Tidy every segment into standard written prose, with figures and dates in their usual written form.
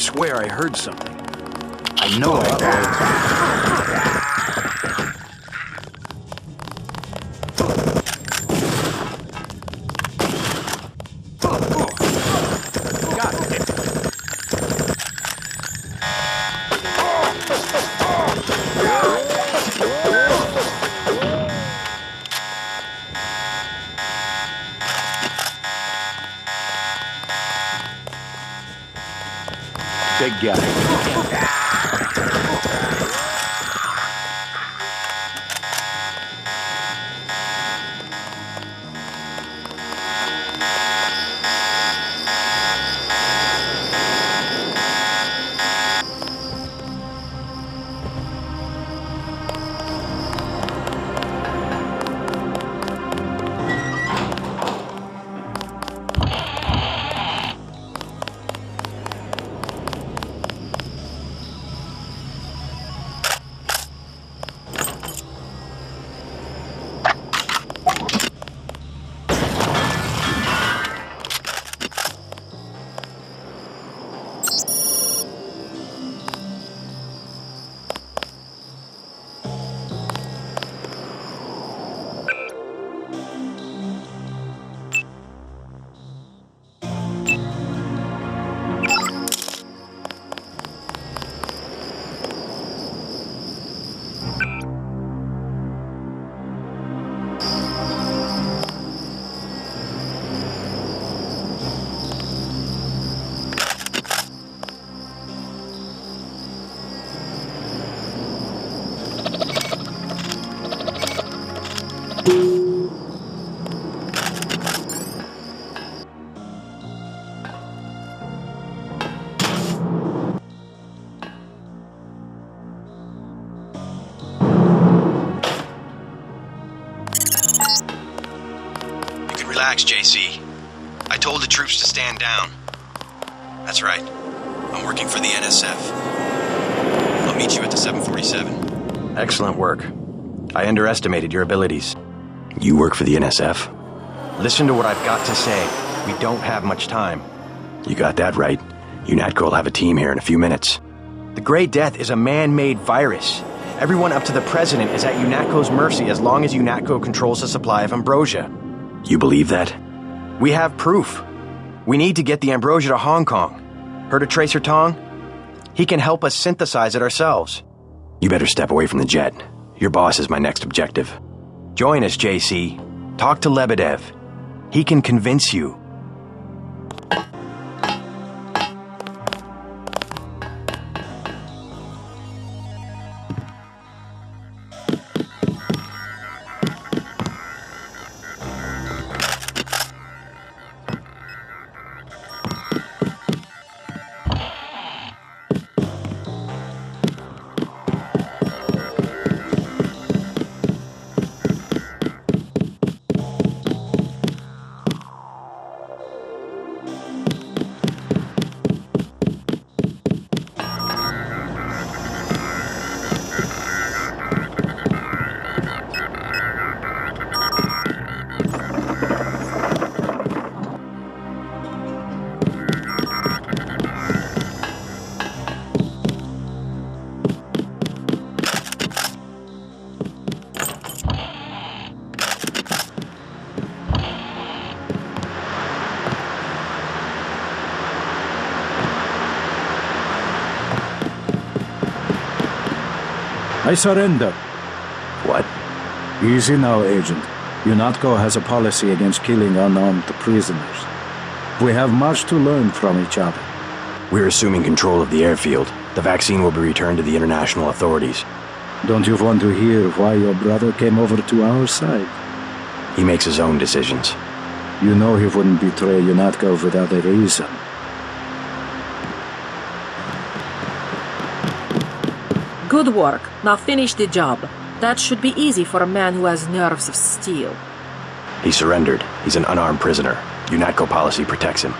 swear I heard something. I know I heard. Big guy. Relax, JC. I told the troops to stand down. That's right. I'm working for the NSF. I'll meet you at the 747. Excellent work. I underestimated your abilities. You work for the NSF? Listen to what I've got to say. We don't have much time. You got that right. UNATCO will have a team here in a few minutes. The Grey Death is a man-made virus. Everyone up to the President is at UNATCO's mercy as long as UNATCO controls the supply of ambrosia. You believe that? We have proof. We need to get the ambrosia to Hong Kong. Heard of Tracer Tong? He can help us synthesize it ourselves. You better step away from the jet. Your boss is my next objective. Join us, JC. Talk to Lebedev. He can convince you. I surrender. What? Easy now, Agent. UNATCO has a policy against killing unarmed prisoners. We have much to learn from each other. We're assuming control of the airfield. The vaccine will be returned to the international authorities. Don't you want to hear why your brother came over to our side? He makes his own decisions. You know he wouldn't betray UNATCO without a reason. Good work. Now finish the job. That should be easy for a man who has nerves of steel. He surrendered. He's an unarmed prisoner. UNATCO policy protects him.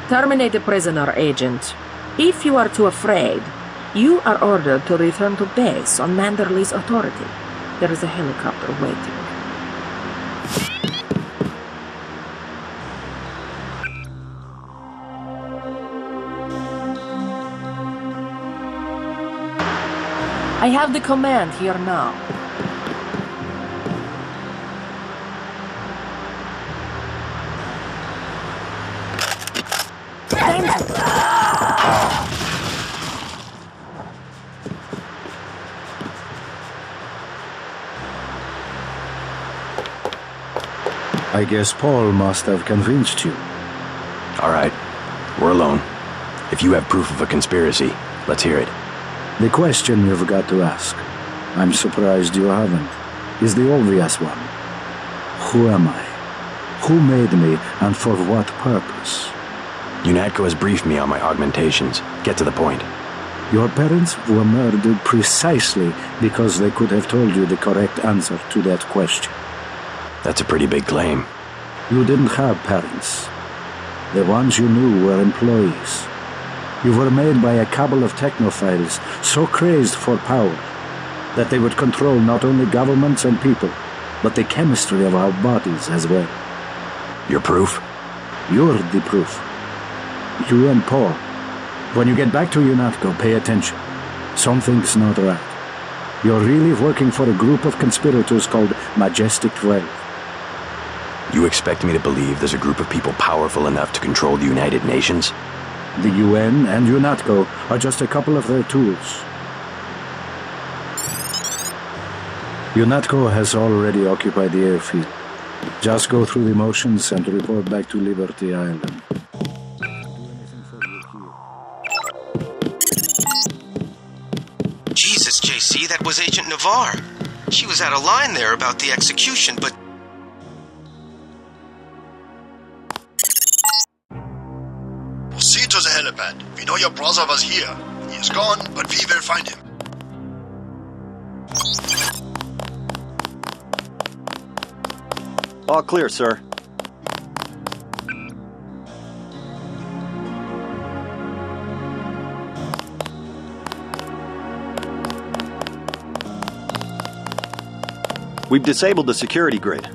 Terminate the prisoner, Agent. If you are too afraid, you are ordered to return to base on Manderley's authority. There is a helicopter waiting. I have the command here now. I guess Paul must have convinced you. All right, we're alone. If you have proof of a conspiracy, let's hear it. The question you've got to ask, I'm surprised you haven't, is the obvious one. Who am I? Who made me, and for what purpose? UNATCO has briefed me on my augmentations. Get to the point. Your parents were murdered precisely because they could have told you the correct answer to that question. That's a pretty big claim. You didn't have parents. The ones you knew were employees. You were made by a cabal of technophiles so crazed for power that they would control not only governments and people, but the chemistry of our bodies as well. Your proof? You're the proof. You and Paul. When you get back to UNATCO, pay attention. Something's not right. You're really working for a group of conspirators called Majestic 12. You expect me to believe there's a group of people powerful enough to control the United Nations? The UN and UNATCO are just a couple of their tools. UNATCO has already occupied the airfield. Just go through the motions and report back to Liberty Island. Jesus, JC, that was Agent Navarre. She was out of line there about the execution, but... Proceed to the helipad. We know your brother was here. He is gone, but we will find him. All clear, sir. We've disabled the security grid.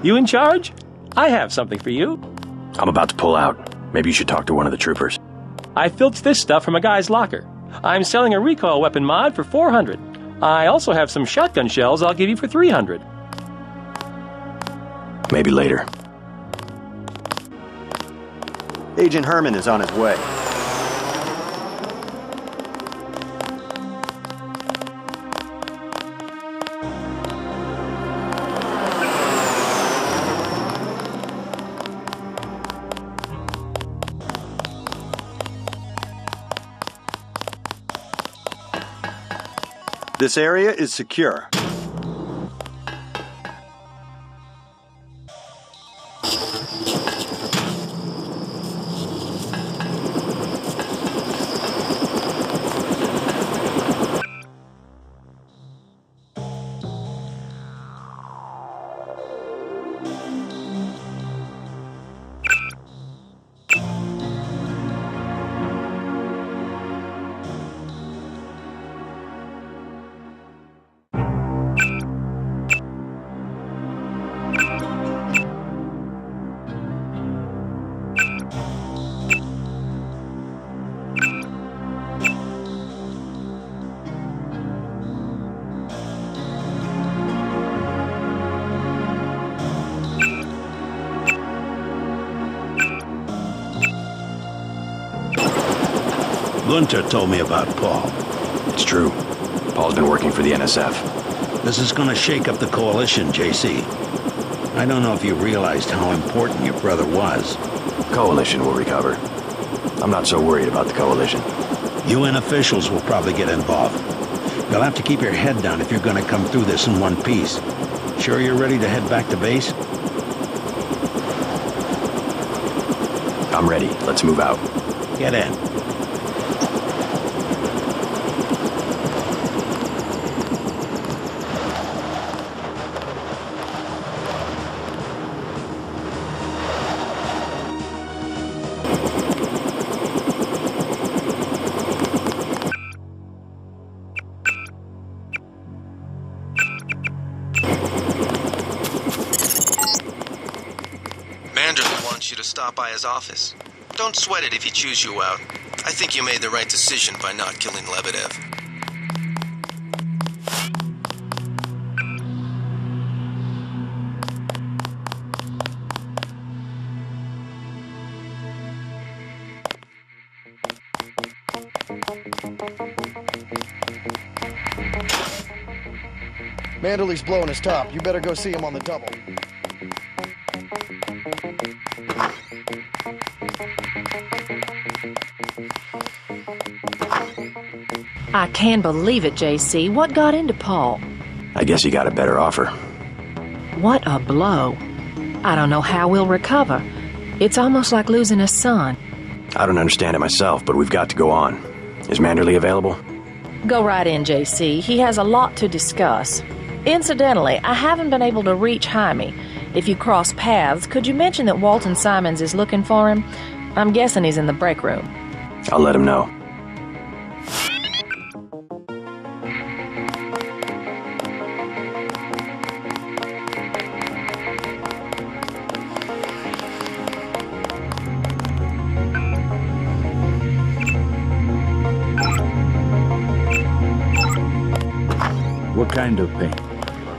You in charge? I have something for you. I'm about to pull out. Maybe you should talk to one of the troopers. I filched this stuff from a guy's locker. I'm selling a recoil weapon mod for 400. I also have some shotgun shells I'll give you for 300. Maybe later. Agent Herman is on his way. This area is secure. Gunter told me about Paul. It's true. Paul's been working for the NSF. This is gonna shake up the coalition, JC. I don't know if you realized how important your brother was. Coalition will recover. I'm not so worried about the coalition. UN officials will probably get involved. You'll have to keep your head down if you're gonna come through this in one piece. Sure you're ready to head back to base? I'm ready. Let's move out. Get in. Manderley wants you to stop by his office. Don't sweat it if he chews you out. I think you made the right decision by not killing Lebedev. Manderley's blowing his top. You better go see him on the double. I can't believe it, JC. What got into Paul? I guess he got a better offer. What a blow. I don't know how we'll recover. It's almost like losing a son. I don't understand it myself, but we've got to go on. Is Manderley available? Go right in, JC. He has a lot to discuss. Incidentally, I haven't been able to reach Jaime. If you cross paths, could you mention that Walton Simons is looking for him? I'm guessing he's in the break room. I'll let him know. What kind of pain?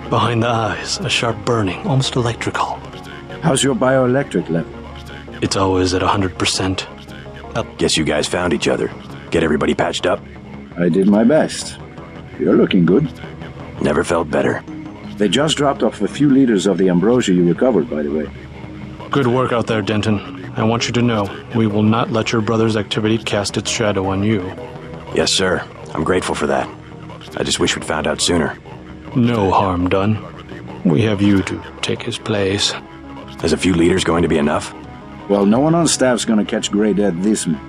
Behind the eyes, a sharp burning, almost electrical. How's your bioelectric level? It's always at 100%. Guess you guys found each other. Get everybody patched up? I did my best. You're looking good. Never felt better. They just dropped off a few liters of the ambrosia you recovered, by the way. Good work out there, Denton. I want you to know, we will not let your brother's activity cast its shadow on you. Yes, sir. I'm grateful for that. I just wish we'd found out sooner. No harm done. We have you to take his place. Is a few liters going to be enough? Well, no one on staff's gonna catch Grey Dead this minute.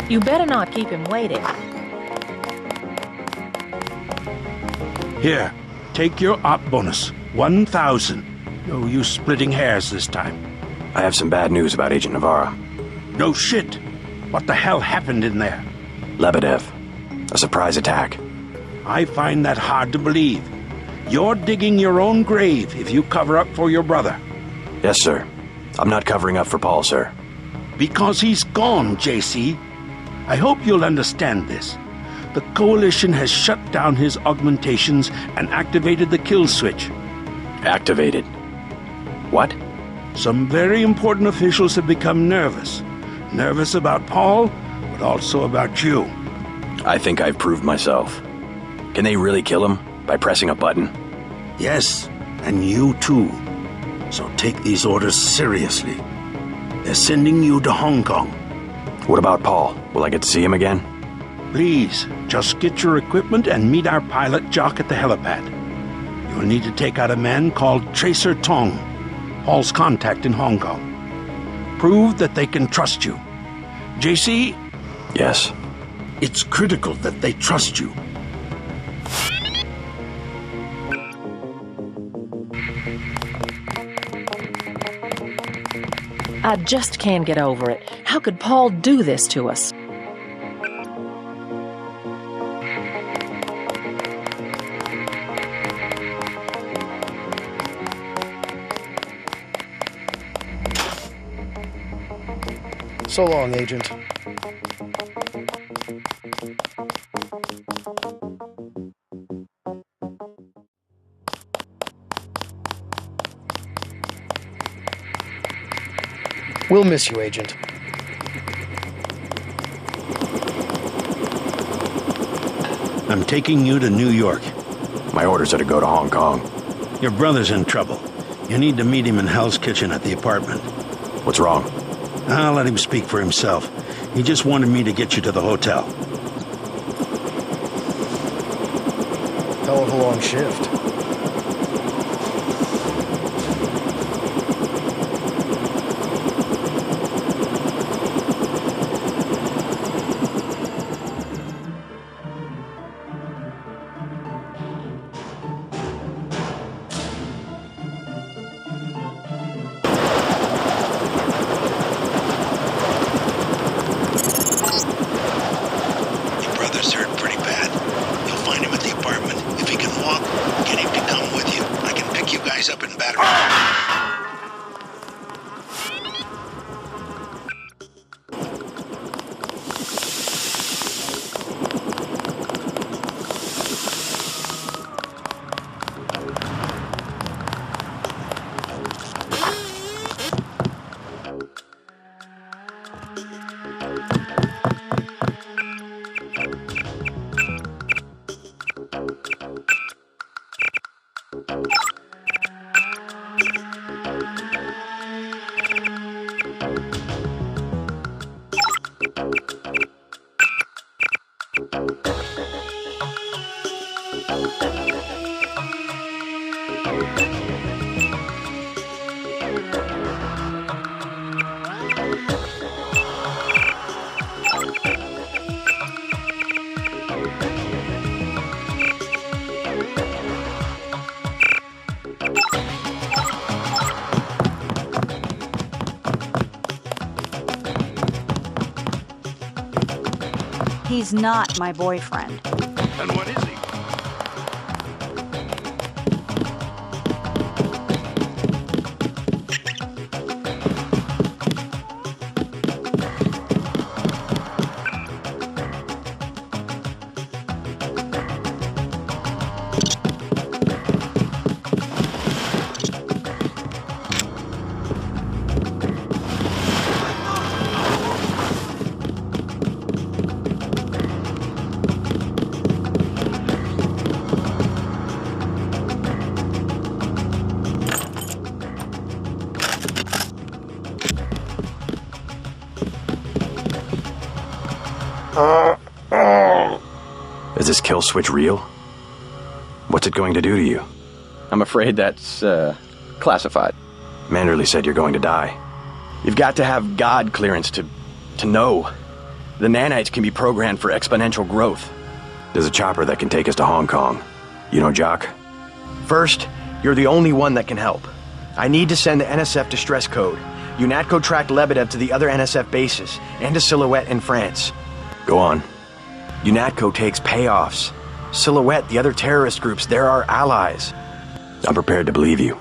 You better not keep him waiting. Here, take your op bonus. 1,000. No use splitting hairs this time. I have some bad news about Agent Navarra. No shit. What the hell happened in there? Lebedev. A surprise attack. I find that hard to believe. You're digging your own grave if you cover up for your brother. Yes, sir. I'm not covering up for Paul, sir. Because he's gone, JC. I hope you'll understand this. The Coalition has shut down his augmentations and activated the kill switch. Activated. What? Some very important officials have become nervous. Nervous about Paul, but also about you. I think I've proved myself. Can they really kill him by pressing a button? Yes, and you too. So take these orders seriously. They're sending you to Hong Kong. What about Paul? Will I get to see him again? Please, just get your equipment and meet our pilot Jock at the helipad. You'll need to take out a man called Tracer Tong, Paul's contact in Hong Kong. Prove that they can trust you. JC? Yes. It's critical that they trust you. I just can't get over it. How could Paul do this to us? So long, Agent. We'll miss you, Agent. I'm taking you to New York. My orders are to go to Hong Kong. Your brother's in trouble. You need to meet him in Hell's Kitchen at the apartment. What's wrong? I'll let him speak for himself. He just wanted me to get you to the hotel. Hell of a long shift. He's not my boyfriend. And what is he? Is this kill switch real? What's it going to do to you? I'm afraid that's, classified. Manderley said you're going to die. You've got to have God clearance to know. The nanites can be programmed for exponential growth. There's a chopper that can take us to Hong Kong. You know Jock? First, you're the only one that can help. I need to send the NSF distress code. UNATCO tracked Lebedev to the other NSF bases, and to Silhouette in France. Go on. UNATCO takes payoffs. Silhouette, the other terrorist groups, they're our allies. I'm prepared to believe you.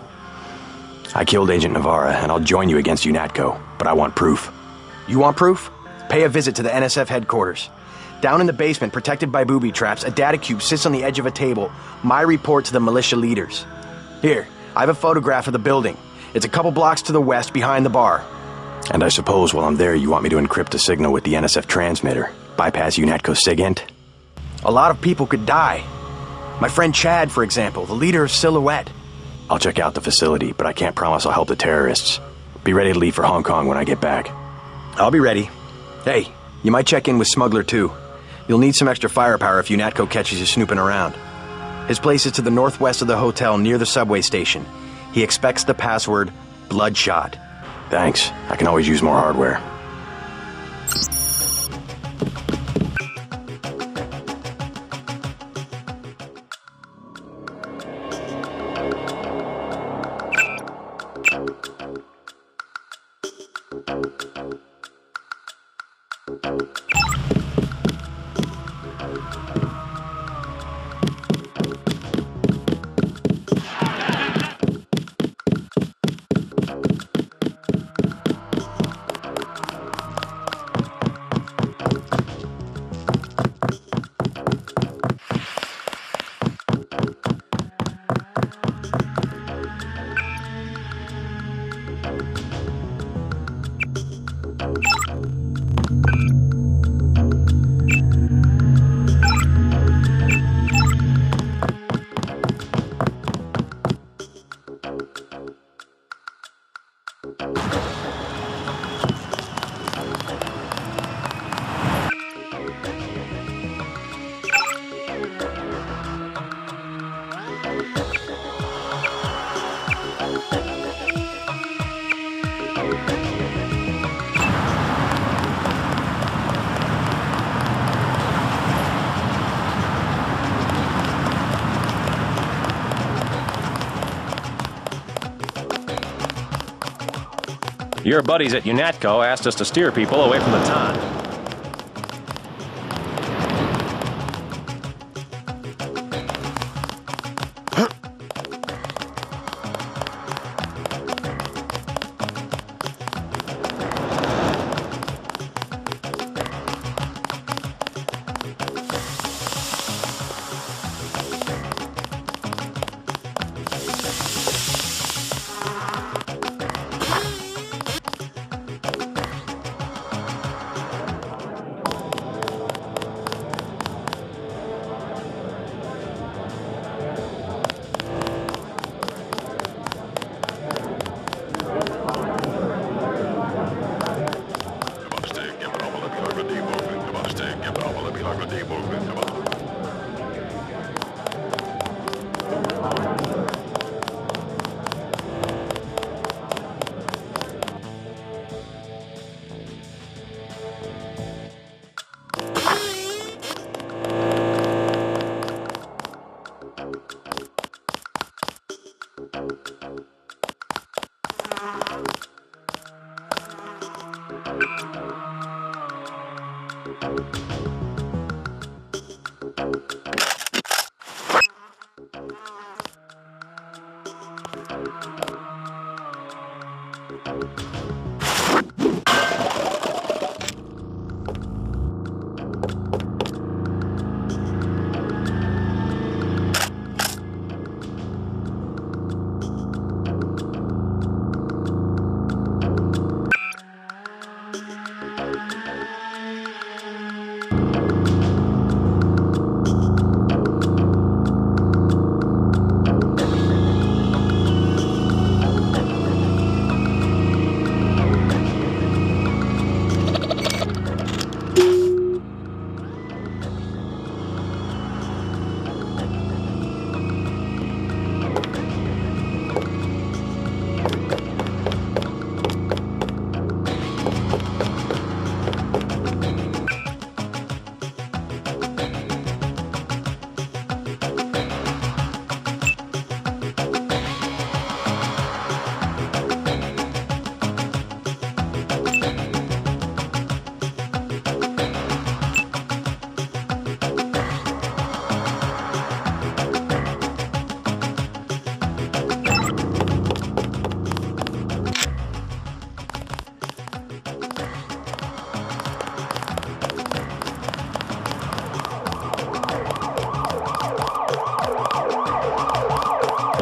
I killed Agent Navarra, and I'll join you against UNATCO, but I want proof. You want proof? Pay a visit to the NSF headquarters. Down in the basement, protected by booby traps, a data cube sits on the edge of a table. My report to the militia leaders. Here, I have a photograph of the building. It's a couple blocks to the west, behind the bar. And I suppose while I'm there, you want me to encrypt a signal with the NSF transmitter, bypass UNATCO SIGINT? A lot of people could die. My friend Chad, for example, the leader of Silhouette. I'll check out the facility, but I can't promise I'll help the terrorists. Be ready to leave for Hong Kong when I get back. I'll be ready. Hey, you might check in with Smuggler too. You'll need some extra firepower if UNATCO catches you snooping around. His place is to the northwest of the hotel near the subway station. He expects the password, Bloodshot. Thanks. I can always use more hardware. Your buddies at UNATCO asked us to steer people away from the Tan.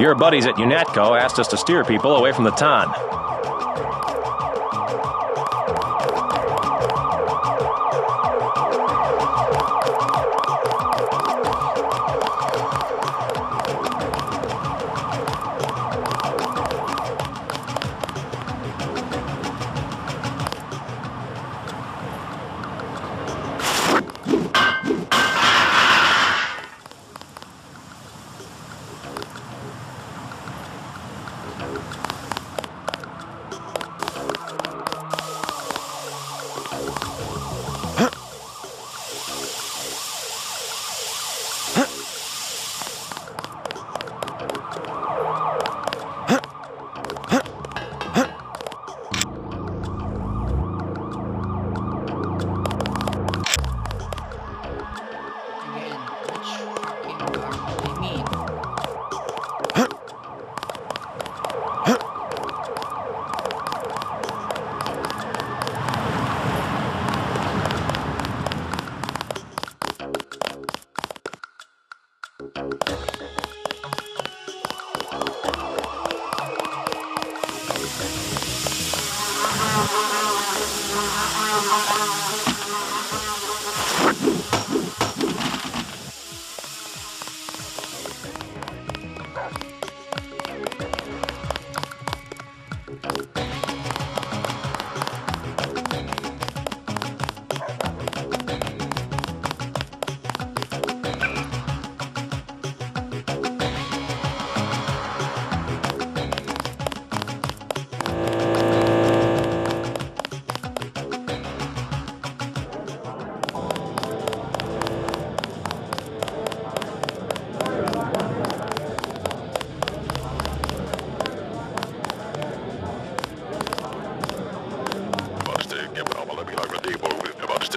Your buddies at UNATCO asked us to steer people away from the ton.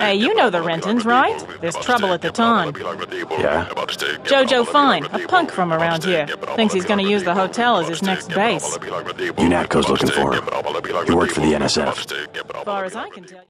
Hey, you know the Rentons, right? There's trouble at the ton. Yeah? Jojo Fine, a punk from around here, thinks he's gonna use the hotel as his next base. UNATCO's looking for him. He worked for the NSF. As far as I can tell.